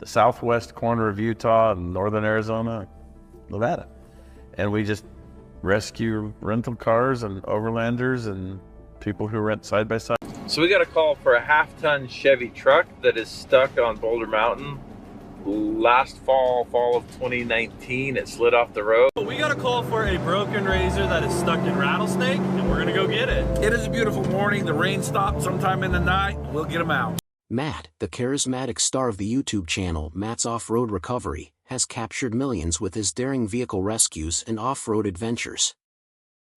the southwest corner of Utah and northern Arizona, Nevada. And we just rescue rental cars and overlanders and people who rent side by side. So we got a call for a half-ton Chevy truck that is stuck on Boulder Mountain. Last fall of 2019, it slid off the road. We got a call for a broken razor that is stuck in Rattlesnake, and we're gonna go get it. It is a beautiful morning. The rain stopped sometime in the night. We'll get them out. Matt, the charismatic star of the YouTube channel Matt's Off-Road Recovery, has captured millions with his daring vehicle rescues and off-road adventures.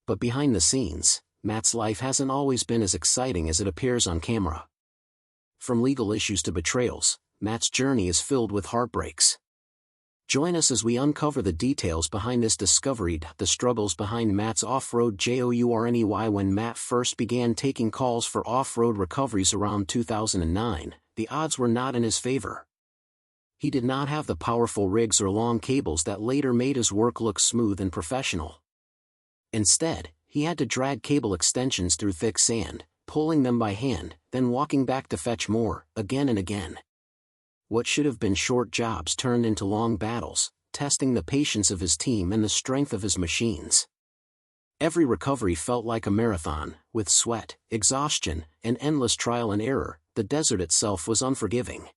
But behind the scenes, Matt's life hasn't always been as exciting as it appears on camera. From legal issues to betrayals, Matt's journey is filled with heartbreaks. Join us as we uncover the details behind this discovery, the struggles behind Matt's off-road journey. When Matt first began taking calls for off-road recoveries around 2009, the odds were not in his favor. He did not have the powerful rigs or long cables that later made his work look smooth and professional. Instead, he had to drag cable extensions through thick sand, pulling them by hand, then walking back to fetch more, again and again. What should have been short jobs turned into long battles, testing the patience of his team and the strength of his machines. Every recovery felt like a marathon, with sweat, exhaustion, and endless trial and error. The desert itself was unforgiving.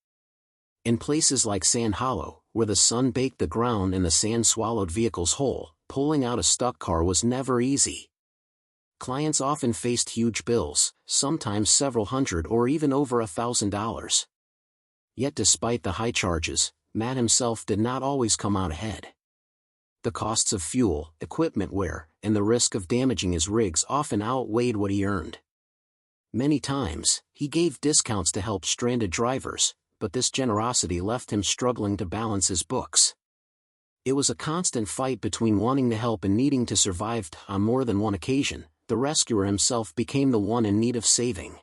In places like Sand Hollow, where the sun baked the ground and the sand swallowed vehicles whole, pulling out a stuck car was never easy. Clients often faced huge bills, sometimes several hundred or even over $1,000. Yet despite the high charges, Matt himself did not always come out ahead. The costs of fuel, equipment wear, and the risk of damaging his rigs often outweighed what he earned. Many times, he gave discounts to help stranded drivers, but this generosity left him struggling to balance his books. It was a constant fight between wanting to help and needing to survive. On more than one occasion, the rescuer himself became the one in need of saving.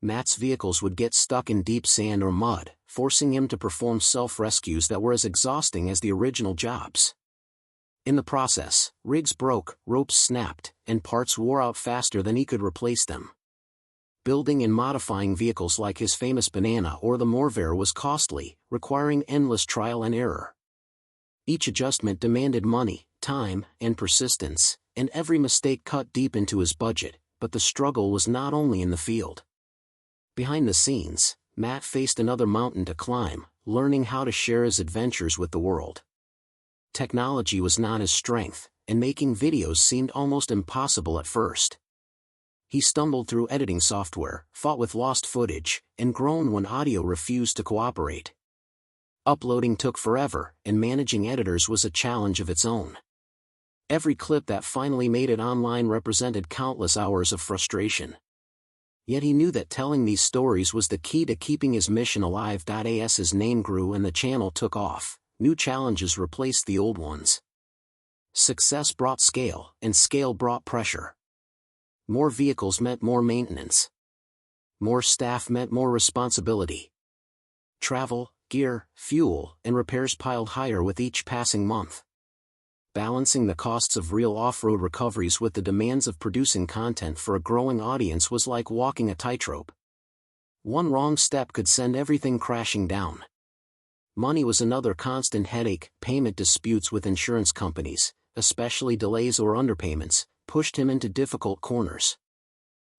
Matt's vehicles would get stuck in deep sand or mud, forcing him to perform self-rescues that were as exhausting as the original jobs. In the process, rigs broke, ropes snapped, and parts wore out faster than he could replace them. Building and modifying vehicles like his famous Banana or the Morvare was costly, requiring endless trial and error. Each adjustment demanded money, time, and persistence, and every mistake cut deep into his budget, but the struggle was not only in the field. Behind the scenes, Matt faced another mountain to climb, learning how to share his adventures with the world. Technology was not his strength, and making videos seemed almost impossible at first. He stumbled through editing software, fought with lost footage, and groaned when audio refused to cooperate. Uploading took forever, and managing editors was a challenge of its own. Every clip that finally made it online represented countless hours of frustration. Yet he knew that telling these stories was the key to keeping his mission alive. As his name grew and the channel took off, new challenges replaced the old ones. Success brought scale, and scale brought pressure. More vehicles meant more maintenance. More staff meant more responsibility. Travel, gear, fuel, and repairs piled higher with each passing month. Balancing the costs of real off-road recoveries with the demands of producing content for a growing audience was like walking a tightrope. One wrong step could send everything crashing down. Money was another constant headache. Payment disputes with insurance companies, especially delays or underpayments, pushed him into difficult corners.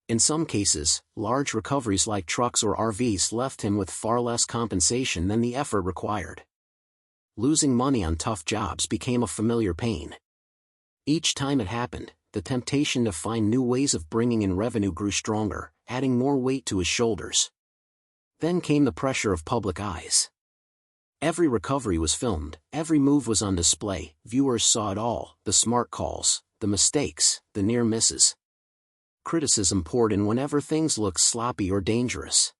In some cases, large recoveries like trucks or RVs left him with far less compensation than the effort required. Losing money on tough jobs became a familiar pain. Each time it happened, the temptation to find new ways of bringing in revenue grew stronger, adding more weight to his shoulders. Then came the pressure of public eyes. Every recovery was filmed, every move was on display, viewers saw it all, the smart calls, the mistakes, the near misses. Criticism poured in whenever things looked sloppy or dangerous.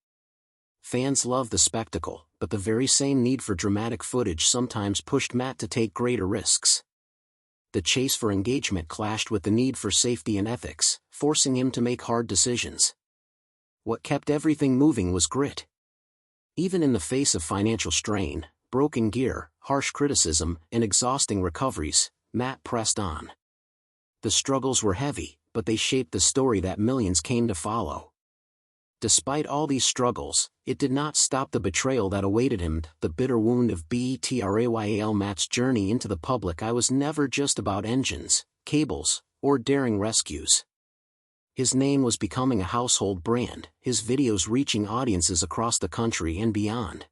Fans loved the spectacle, but the very same need for dramatic footage sometimes pushed Matt to take greater risks. The chase for engagement clashed with the need for safety and ethics, forcing him to make hard decisions. What kept everything moving was grit. Even in the face of financial strain, broken gear, harsh criticism, and exhausting recoveries, Matt pressed on. The struggles were heavy, but they shaped the story that millions came to follow. Despite all these struggles, it did not stop the betrayal that awaited him, the bitter wound of betrayal. Matt's journey into the public eye was never just about engines, cables, or daring rescues. His name was becoming a household brand, his videos reaching audiences across the country and beyond.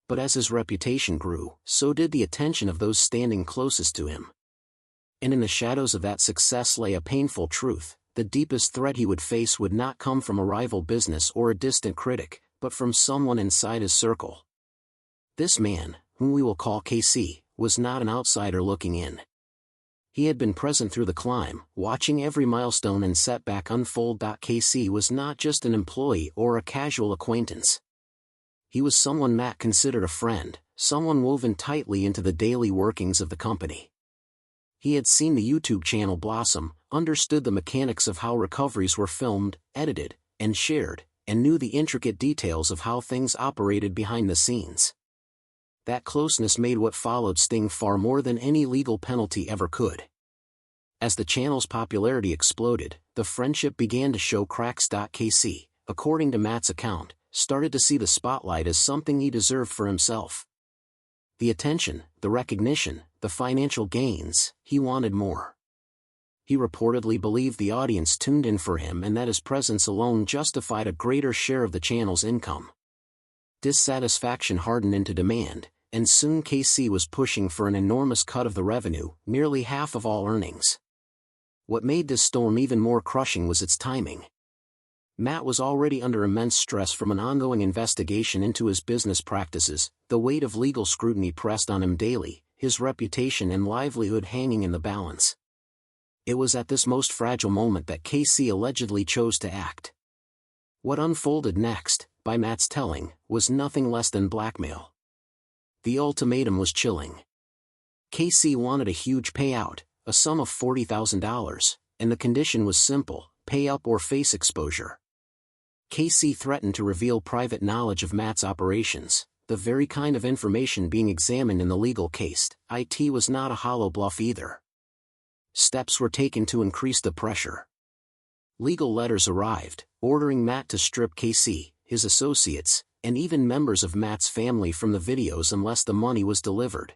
But as his reputation grew, so did the attention of those standing closest to him. And in the shadows of that success lay a painful truth: the deepest threat he would face would not come from a rival business or a distant critic, but from someone inside his circle. This man, whom we will call KC, was not an outsider looking in. He had been present through the climb, watching every milestone and setback unfold. KC was not just an employee or a casual acquaintance. He was someone Matt considered a friend, someone woven tightly into the daily workings of the company. He had seen the YouTube channel blossom, understood the mechanics of how recoveries were filmed, edited, and shared, and knew the intricate details of how things operated behind the scenes. That closeness made what followed sting far more than any legal penalty ever could. As the channel's popularity exploded, the friendship began to show cracks. KC, according to Matt's account, started to see the spotlight as something he deserved for himself. The attention, the recognition, the financial gains, he wanted more. He reportedly believed the audience tuned in for him and that his presence alone justified a greater share of the channel's income. Dissatisfaction hardened into demand, and soon KC was pushing for an enormous cut of the revenue, nearly half of all earnings. What made this storm even more crushing was its timing. Matt was already under immense stress from an ongoing investigation into his business practices, the weight of legal scrutiny pressed on him daily, his reputation and livelihood hanging in the balance. It was at this most fragile moment that KC allegedly chose to act. What unfolded next, by Matt's telling, was nothing less than blackmail. The ultimatum was chilling. KC wanted a huge payout, a sum of $40,000, and the condition was simple: pay up or face exposure. KC threatened to reveal private knowledge of Matt's operations, the very kind of information being examined in the legal case. It was not a hollow bluff either. Steps were taken to increase the pressure. Legal letters arrived, ordering Matt to strip KC, his associates, and even members of Matt's family from the videos unless the money was delivered.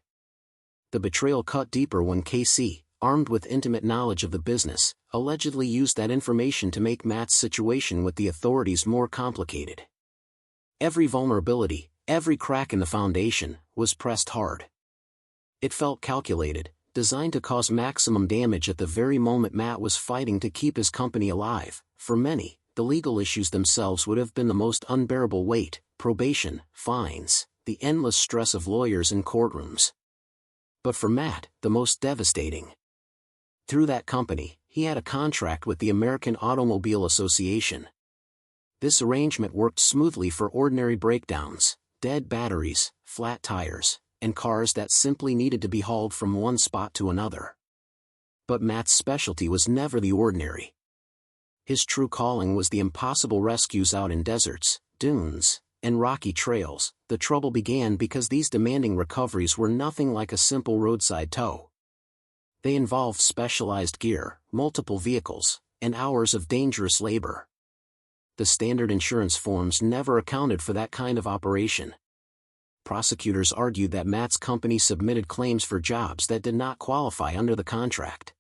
The betrayal cut deeper when KC, armed with intimate knowledge of the business, allegedly used that information to make Matt's situation with the authorities more complicated. Every vulnerability, every crack in the foundation, was pressed hard. It felt calculated, designed to cause maximum damage at the very moment Matt was fighting to keep his company alive. For many, the legal issues themselves would have been the most unbearable weight: probation, fines, the endless stress of lawyers and courtrooms. But for Matt, the most devastating. Through that company, he had a contract with the American Automobile Association. This arrangement worked smoothly for ordinary breakdowns, dead batteries, flat tires, and cars that simply needed to be hauled from one spot to another. But Matt's specialty was never the ordinary. His true calling was the impossible rescues out in deserts, dunes, and rocky trails. The trouble began because these demanding recoveries were nothing like a simple roadside tow. They involved specialized gear, multiple vehicles, and hours of dangerous labor. The standard insurance forms never accounted for that kind of operation. Prosecutors argued that Matt's company submitted claims for jobs that did not qualify under the contract.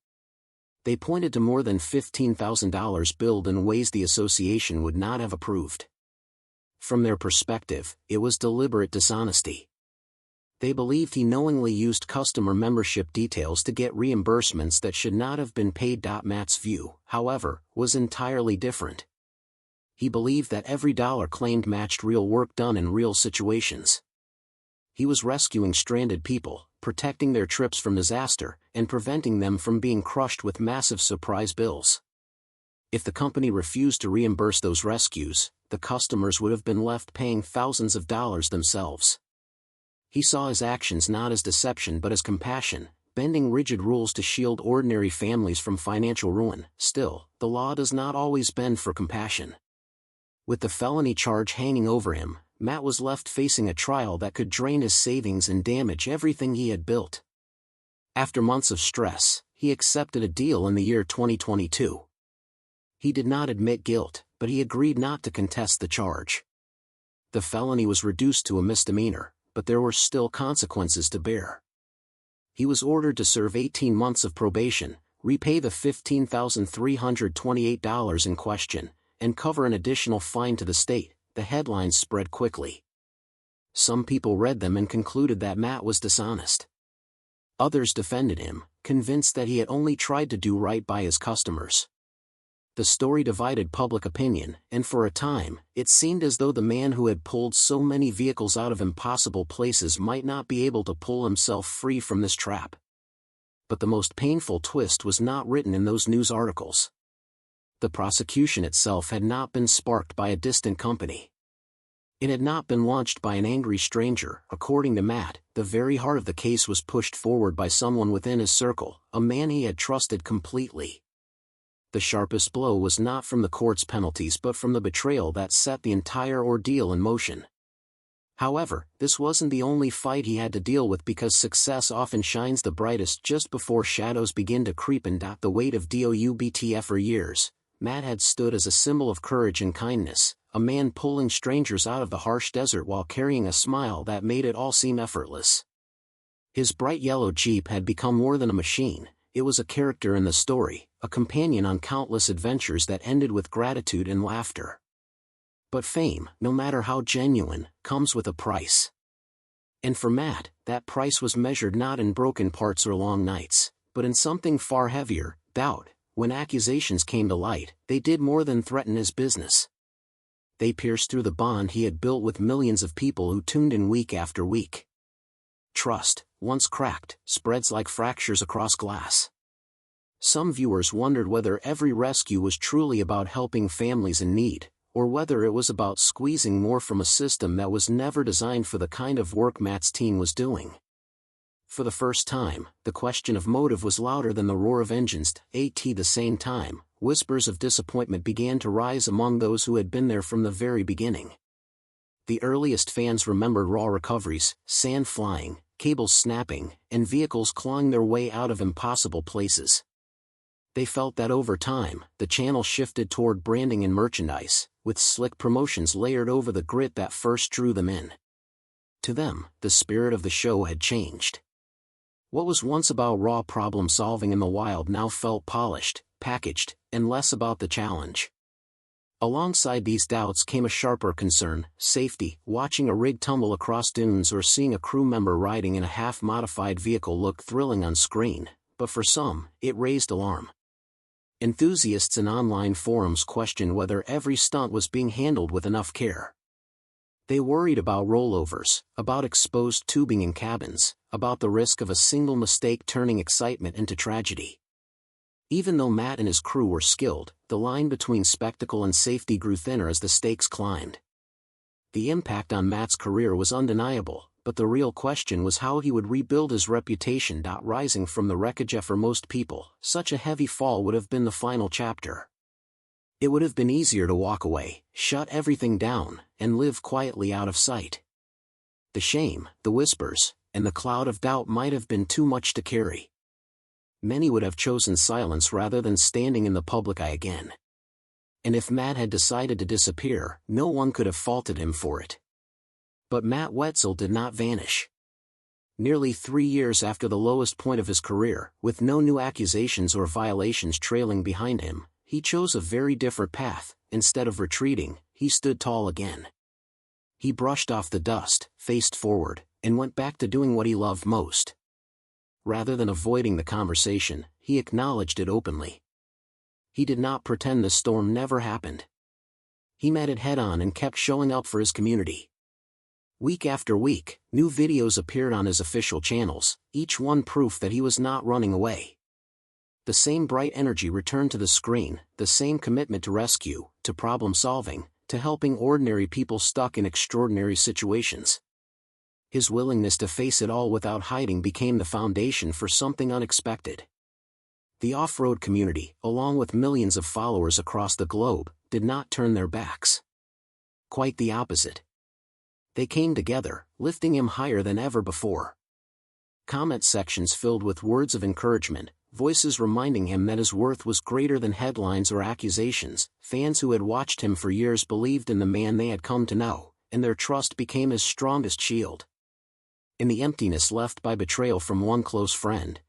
They pointed to more than $15,000 billed in ways the association would not have approved. From their perspective, it was deliberate dishonesty. They believed he knowingly used customer membership details to get reimbursements that should not have been paid. Matt's view, however, was entirely different. He believed that every dollar claimed matched real work done in real situations. He was rescuing stranded people, protecting their trips from disaster, and preventing them from being crushed with massive surprise bills. If the company refused to reimburse those rescues, the customers would have been left paying thousands of dollars themselves. He saw his actions not as deception but as compassion, bending rigid rules to shield ordinary families from financial ruin. Still, the law does not always bend for compassion. With the felony charge hanging over him, Matt was left facing a trial that could drain his savings and damage everything he had built. After months of stress, he accepted a deal in the year 2022. He did not admit guilt, but he agreed not to contest the charge. The felony was reduced to a misdemeanor, but there were still consequences to bear. He was ordered to serve 18 months of probation, repay the $15,328 in question, and cover an additional fine to the state. The headlines spread quickly. Some people read them and concluded that Matt was dishonest. Others defended him, convinced that he had only tried to do right by his customers. The story divided public opinion, and for a time, it seemed as though the man who had pulled so many vehicles out of impossible places might not be able to pull himself free from this trap. But the most painful twist was not written in those news articles. The prosecution itself had not been sparked by a distant company. It had not been launched by an angry stranger. According to Matt, the very heart of the case was pushed forward by someone within his circle, a man he had trusted completely. The sharpest blow was not from the court's penalties but from the betrayal that set the entire ordeal in motion. However, this wasn't the only fight he had to deal with, because success often shines the brightest just before shadows begin to creep in. The weight of DOUBTF for years, Matt had stood as a symbol of courage and kindness, a man pulling strangers out of the harsh desert while carrying a smile that made it all seem effortless. His bright yellow Jeep had become more than a machine. It was a character in the story, a companion on countless adventures that ended with gratitude and laughter. But fame, no matter how genuine, comes with a price. And for Matt, that price was measured not in broken parts or long nights, but in something far heavier, doubt. When accusations came to light, they did more than threaten his business. They pierced through the bond he had built with millions of people who tuned in week after week. Trust, once cracked, spreads like fractures across glass. Some viewers wondered whether every rescue was truly about helping families in need, or whether it was about squeezing more from a system that was never designed for the kind of work Matt's team was doing. For the first time, the question of motive was louder than the roar of engines. At the same time, whispers of disappointment began to rise among those who had been there from the very beginning. The earliest fans remembered raw recoveries, sand flying, cables snapping, and vehicles clawing their way out of impossible places. They felt that over time, the channel shifted toward branding and merchandise, with slick promotions layered over the grit that first drew them in. To them, the spirit of the show had changed. What was once about raw problem-solving in the wild now felt polished, packaged, and less about the challenge. Alongside these doubts came a sharper concern: safety. Watching a rig tumble across dunes or seeing a crew member riding in a half-modified vehicle looked thrilling on screen, but for some, it raised alarm. Enthusiasts in online forums questioned whether every stunt was being handled with enough care. They worried about rollovers, about exposed tubing in cabins, about the risk of a single mistake turning excitement into tragedy. Even though Matt and his crew were skilled, the line between spectacle and safety grew thinner as the stakes climbed. The impact on Matt's career was undeniable, but the real question was how he would rebuild his reputation. Rising from the wreckage. For most people, such a heavy fall would have been the final chapter. It would have been easier to walk away, shut everything down, and live quietly out of sight. The shame, the whispers, and the cloud of doubt might have been too much to carry. Many would have chosen silence rather than standing in the public eye again. And if Matt had decided to disappear, no one could have faulted him for it. But Matt Wetzel did not vanish. Nearly 3 years after the lowest point of his career, with no new accusations or violations trailing behind him, he chose a very different path. Instead of retreating, he stood tall again. He brushed off the dust, faced forward, and went back to doing what he loved most. Rather than avoiding the conversation, he acknowledged it openly. He did not pretend the storm never happened. He met it head-on and kept showing up for his community. Week after week, new videos appeared on his official channels, each one proof that he was not running away. The same bright energy returned to the screen, the same commitment to rescue, to problem-solving, to helping ordinary people stuck in extraordinary situations. His willingness to face it all without hiding became the foundation for something unexpected. The off-road community, along with millions of followers across the globe, did not turn their backs. Quite the opposite. They came together, lifting him higher than ever before. Comment sections filled with words of encouragement, voices reminding him that his worth was greater than headlines or accusations. Fans who had watched him for years believed in the man they had come to know, and their trust became his strongest shield. In the emptiness left by betrayal from one close friend,